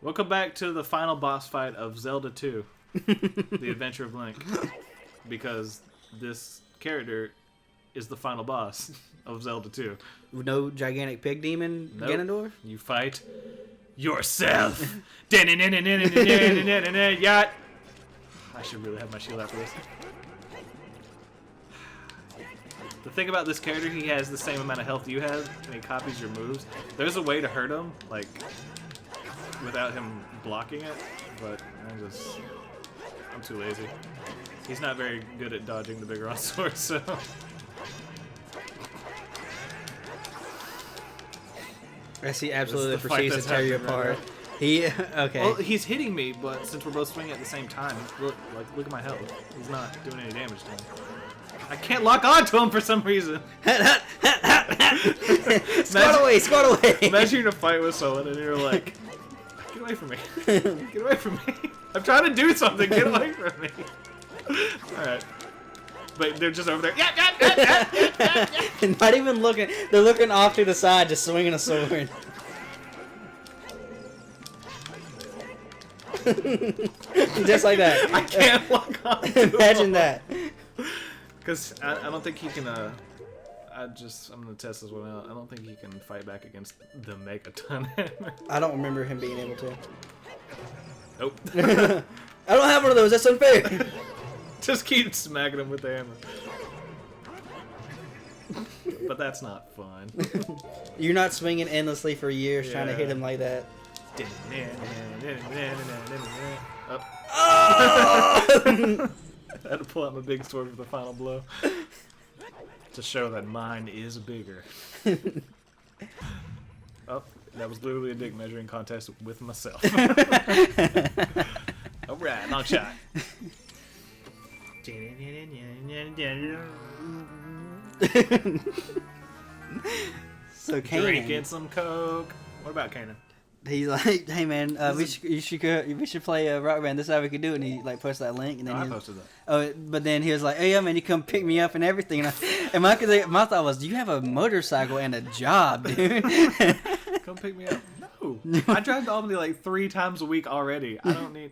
Welcome back to the final boss fight of Zelda 2, The Adventure of Link, because this character is the final boss of Zelda 2. No gigantic pig demon, Nope. Ganondorf? You fight yourself. Yacht. I should really have my shield out for this. The thing about this character, he has the same amount of health you have, and he copies your moves. There's a way to hurt him, like, without him blocking it, but I'm too lazy. He's not very good at dodging the bigger on sword, so... I see absolutely proceeds to tear you apart. He okay. Well, he's hitting me, but since we're both swinging at the same time, look at my health. He's not doing any damage to me. I can't lock on to him for some reason. Squat away! Imagine you're in a fight with someone and you're like, get away from me. Get away from me. I'm trying to do something. Get away from me. Alright. But they're just over there. Not even looking. They're looking off to the side, just swinging a sword. Just like that. I can't lock on to Imagine that. Because I don't think he can, I'm gonna test this one out. I don't think he can fight back against the Megaton Hammer. I don't remember him being able to. Nope. I don't have one of those, that's unfair. Just keep smacking him with the hammer. But that's not fun. You're not swinging endlessly for years trying to hit him like that. Oh. I had to pull out my big sword for the final blow. To show that mine is bigger. Oh, that was literally a dick measuring contest with myself. Alright, long shot. So Kanan, Drinking some Coke. What about Kanan? he's like, "Hey man, we should play Rock Band. This is how we can do it." And he like posts that link, and then I posted that. Oh, but then he was like, "Hey, yeah, man, you come pick me up and everything." And my thought was, "You have a motorcycle and a job, dude." Come pick me up. No, I drive to Albany like 3 times a week already. I don't need.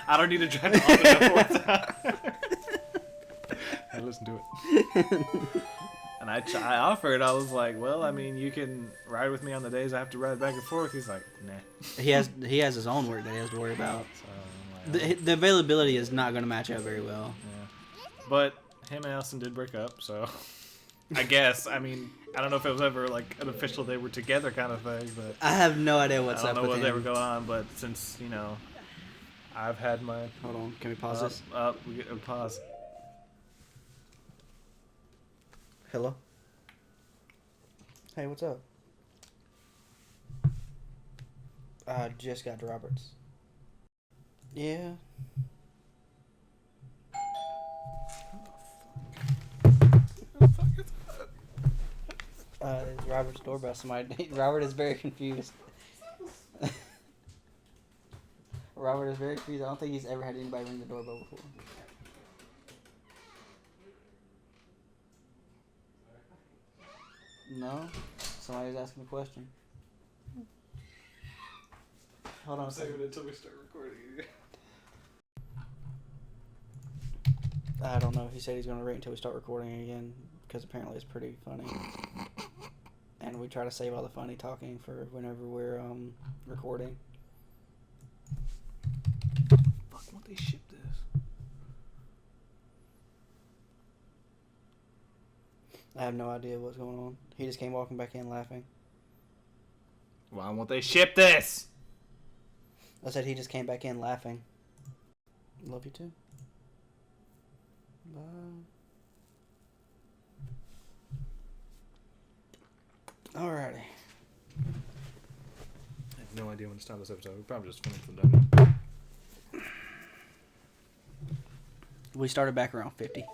I don't need to drive to Albany a 4th time. I listen to it. And I offered. I was like, well, I mean, you can ride with me on the days I have to ride back and forth. He's like, nah. He has his own work that he has to worry about. So, like, The availability is not going to match up very well. yeah. But him and Allison did break up, so I guess. I mean, I don't know if it was ever like an official they were together kind of thing, but I have no idea what's up I don't know with what they were him. going on. But since I've had my Hold on, can we pause this? We get a pause. Hello? Hey, what's up? I just got to Roberts. Yeah. It's Robert's doorbell. Robert is very confused. Robert is very confused. I don't think he's ever had anybody ring the doorbell before. No? Somebody's asking a question. Hold on a second. Save it until we start recording. I don't know. He said he's going to wait until we start recording again because apparently it's pretty funny. And we try to save all the funny talking for whenever we're recording. Fuck, won't they ship this? I have no idea what's going on. He just came walking back in laughing. Why won't they ship this? I said he just came back in laughing. Love you too. Bye. Alrighty. I have no idea when to stop this episode. We probably just finished the done. We started back around 50.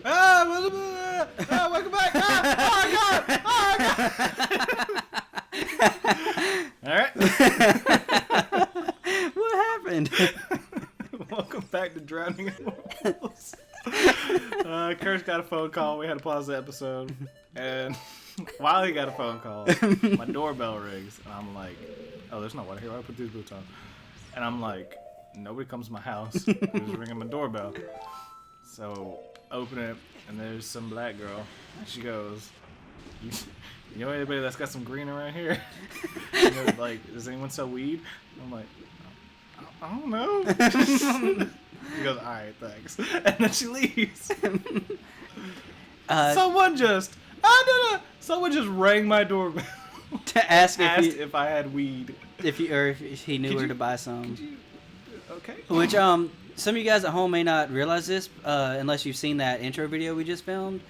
Welcome back! All right. What happened? Welcome back to Drowning in Wolves. Kurt's got a phone call. We had to pause the episode, and while he got a phone call, my doorbell rings, and I'm like, oh, there's no one here. I put these boots on, and I'm like, nobody comes to my house. Who's ringing my doorbell? So open it, and there's some black girl. And she goes, you know anybody that's got some green around here? You know, like, does anyone sell weed? I'm like, I don't know. She goes, all right, thanks. And then she leaves. Someone just rang my doorbell to asked if I had weed. If he knew where to buy some. Okay. Which some of you guys at home may not realize this unless you've seen that intro video we just filmed.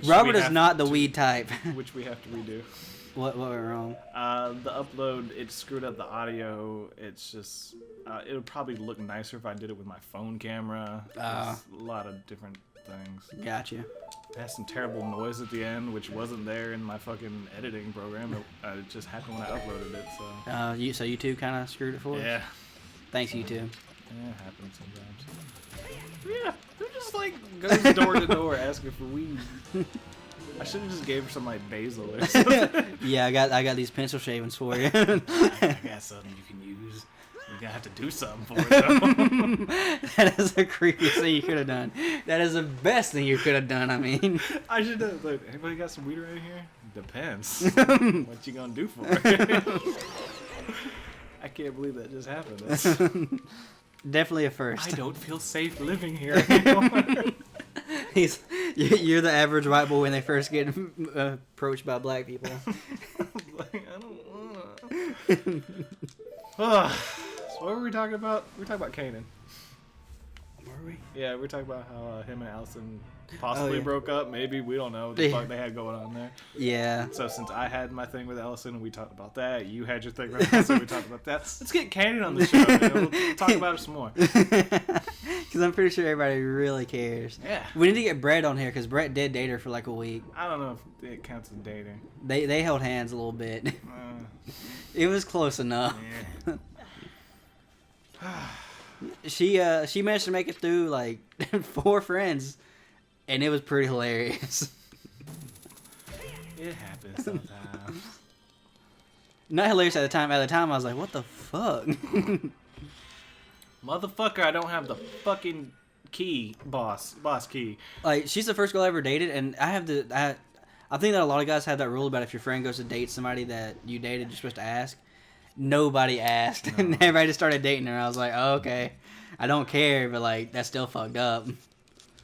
Robert is not the weed type. Which we have to redo. What went wrong? The upload, it screwed up the audio. It's just, it would probably look nicer if I did it with my phone camera. A lot of different things. Gotcha. It has some terrible noise at the end, which wasn't there in my fucking editing program. It just happened when I uploaded it. So. YouTube kind of screwed it for us? Yeah. Thanks, YouTube. Yeah, it happens sometimes. Yeah, they're just like goes door to door asking for weed. I should have just gave her some like basil or something. Yeah, I got these pencil shavings for you. I got something you can use. You're gonna have to do something for it though. That is the creepiest thing you could have done. That is the best thing you could have done. I mean, I should have. Like, anybody got some weed around here? Depends. What you gonna do for it? I can't believe that just happened. That's... Definitely a first. I don't feel safe living here anymore. You're the average white boy when they first get approached by black people. Like, I don't wanna. So what were we talking about? We were talking about Kanan. Were we? Yeah, we were talking about how him and Allison possibly broke up. Maybe, we don't know what the fuck they had going on there. Yeah. So since I had my thing with Allison and we talked about that, you had your thing with Allison, we talked about that. Let's get Kanan on the show. We'll talk about it some more. Because I'm pretty sure everybody really cares. Yeah. We need to get Brett on here because Brett did date her for like a week. I don't know if it counts as dating. They held hands a little bit. It was close enough. Yeah. She managed to make it through like 4 friends, and it was pretty hilarious. It happens sometimes. Not hilarious at the time. At the time, I was like, "What the fuck?" Motherfucker! I don't have the fucking key, boss key. Like, she's the first girl I ever dated, and I think that a lot of guys have that rule about if your friend goes to date somebody that you dated, you're supposed to ask. Nobody asked, no. And everybody just started dating her. I was like, oh, okay, I don't care, but like that's still fucked up.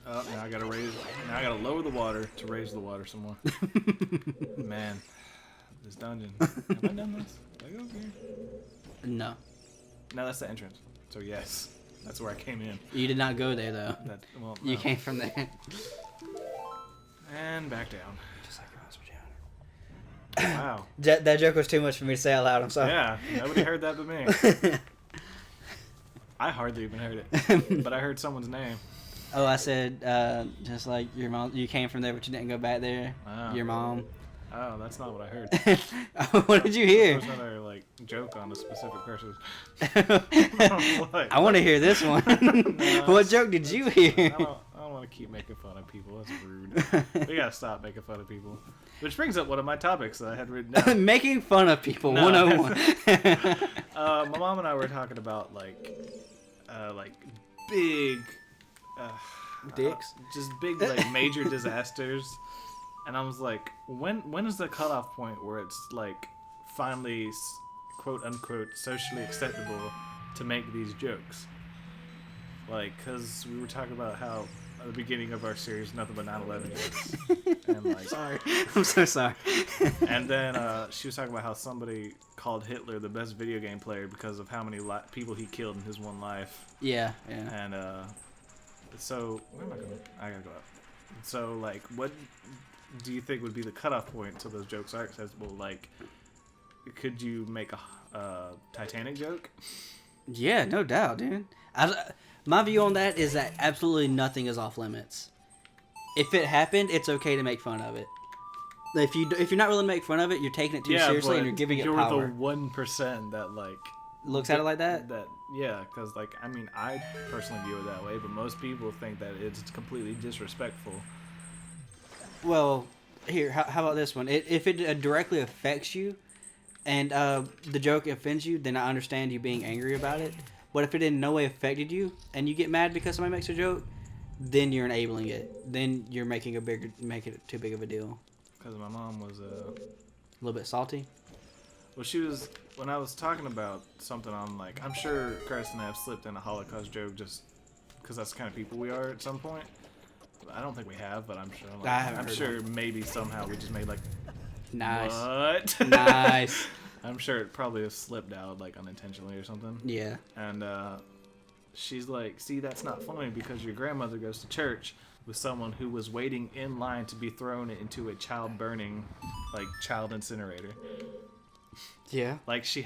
Oh, now I gotta Now I gotta lower the water to raise the water some more. Man, this dungeon. Have I done this? Did I go over here? No. No, that's the entrance. So yes, that's where I came in. You did not go there though. No. You came from there. And back down. Just like your husband. Wow. That joke was too much for me to say out loud. I'm sorry. Yeah, nobody heard that but me. I hardly even heard it, but I heard someone's name. Oh, I said just like your mom. You came from there, but you didn't go back there. Oh. Your mom. Oh, that's not what I heard. What did you hear? There's another like joke on a specific person. I want to hear this one. No, what joke did you hear? I don't want to keep making fun of people. That's rude. We gotta stop making fun of people. Which brings up one of my topics that I had written down. Making fun of people, 101. My mom and I were talking about like big dicks, just big like major disasters, and I was like, when is the cutoff point where it's like finally quote unquote socially acceptable to make these jokes? Like, because we were talking about how at the beginning of our series, nothing but 9/11 jokes. And like, sorry, I'm so sorry. And then she was talking about how somebody called Hitler the best video game player because of how many people he killed in his one life. Yeah. And so where am I going? I gotta go up. So like, what do you think would be the cutoff point so those jokes are accessible? Like, could you make a Titanic joke? Yeah, no doubt, dude. My view on that is that absolutely nothing is off limits. If it happened, it's okay to make fun of it. If you're not willing to make fun of it, you're taking it too seriously and you're giving it power. You're the 1% that like looks at it like that. Because like I mean, I personally view it that way, but most people think that it's completely disrespectful Well, here, how about this one? If it directly affects you, and the joke offends you, then I understand you being angry about it. But if it in no way affected you, and you get mad because somebody makes a joke, then you're enabling it. Then you're making it too big of a deal. Because my mom was A little bit salty. well, she was when I was talking about something on like I'm sure Chris and I have slipped in a Holocaust joke just because that's the kind of people we are at some point. I don't think we have, but I'm sure. Like, I'm sure maybe somehow we just made like. Nice. What? Nice. I'm sure it probably has slipped out like unintentionally or something. Yeah. And she's like, see, that's not funny because your grandmother goes to church with someone who was waiting in line to be thrown into a child burning, like child incinerator. Yeah. Like she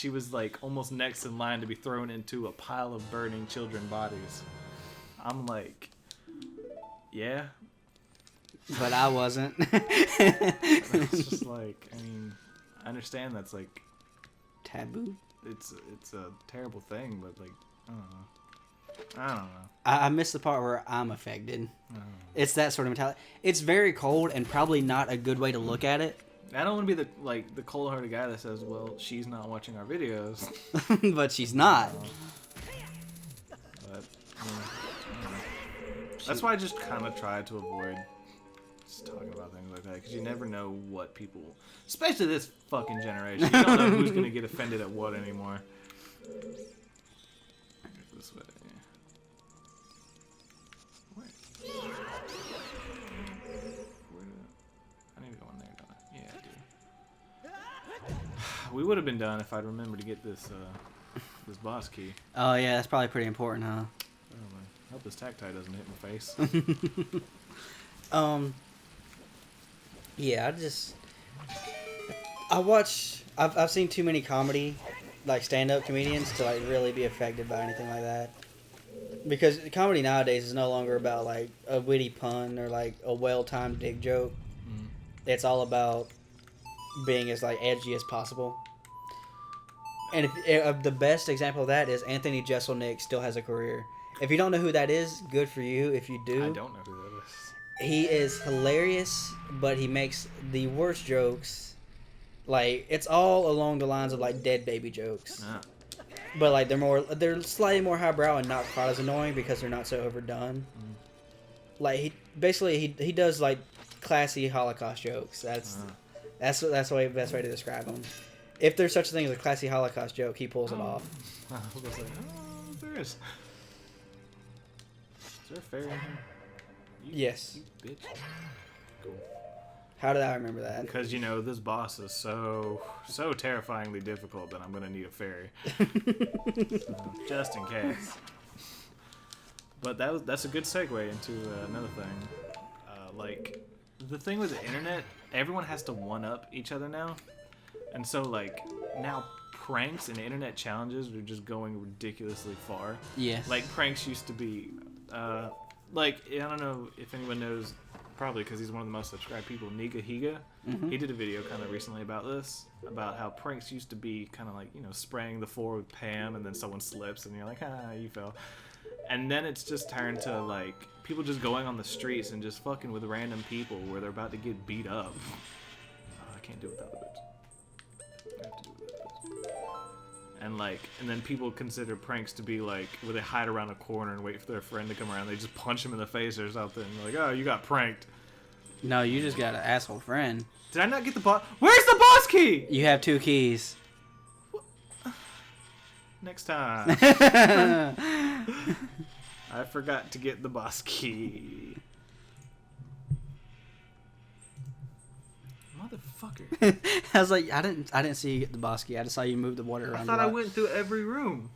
was like almost next in line to be thrown into a pile of burning children bodies. I'm like, yeah. But I wasn't. It's just like, I mean, I understand that's like taboo. It's a terrible thing, but like, I don't know. I missed the part where I'm affected. It's that sort of mentality. It's very cold and probably not a good way to look at it. I don't want to be the cold-hearted guy that says, "Well, she's not watching our videos," but she's not. But I don't know. That's why I just kind of try to avoid just talking about things like that because you never know what people, especially this fucking generation, you don't know who's gonna get offended at what anymore. This way. I need to go in there, don't I? Yeah, I do. We would have been done if I'd remembered to get this this boss key. Oh yeah, that's probably pretty important, huh? I hope this tactile doesn't hit my face. Yeah, I've seen too many comedy, like stand-up comedians to like really be affected by anything like that. Because comedy nowadays is no longer about like a witty pun or like a well-timed dick joke. Mm. It's all about being as like edgy as possible. And the best example of that is Anthony Jeselnik still has a career. If you don't know who that is, good for you. If you do, I don't know who that is. He is hilarious, but he makes the worst jokes. Like, it's all along the lines of like dead baby jokes. Ah. But like they're slightly more highbrow and not quite as annoying because they're not so overdone. Mm. Like he does like classy Holocaust jokes. That's the best way to describe him. If there's such a thing as a classy Holocaust joke, he pulls it off. I was like, oh, there is. Is there a fairy in here? Yes. You bitch. Cool. How did I remember that? Because, you know, this boss is so terrifyingly difficult that I'm going to need a fairy. So, just in case. But that's a good segue into another thing. Like, the thing with the internet, everyone has to one-up each other now. And so, like, now pranks and internet challenges are just going ridiculously far. Yes. Like, pranks used to be, like, I don't know if anyone knows, probably because he's one of the most subscribed people, Nika Higa. Mm-hmm. He did a video kind of recently about this, about how pranks used to be kind of like, you know, spraying the floor with Pam and then someone slips and you're like, you fell. And then it's just turned to, like, people just going on the streets and just fucking with random people where they're about to get beat up. Oh, I can't do it without the bits. I have to do it without the bits. And then people consider pranks to be like where they hide around a corner and wait for their friend to come around. They just punch him in the face or something. Like, oh, you got pranked. No, you just got an asshole friend. Did I not get the boss? Where's the boss key? You have 2 keys. Next time. I forgot to get the boss key. Motherfucker. I was like, I didn't see you get the boss key. I just saw you move the water around. I thought I went through every room.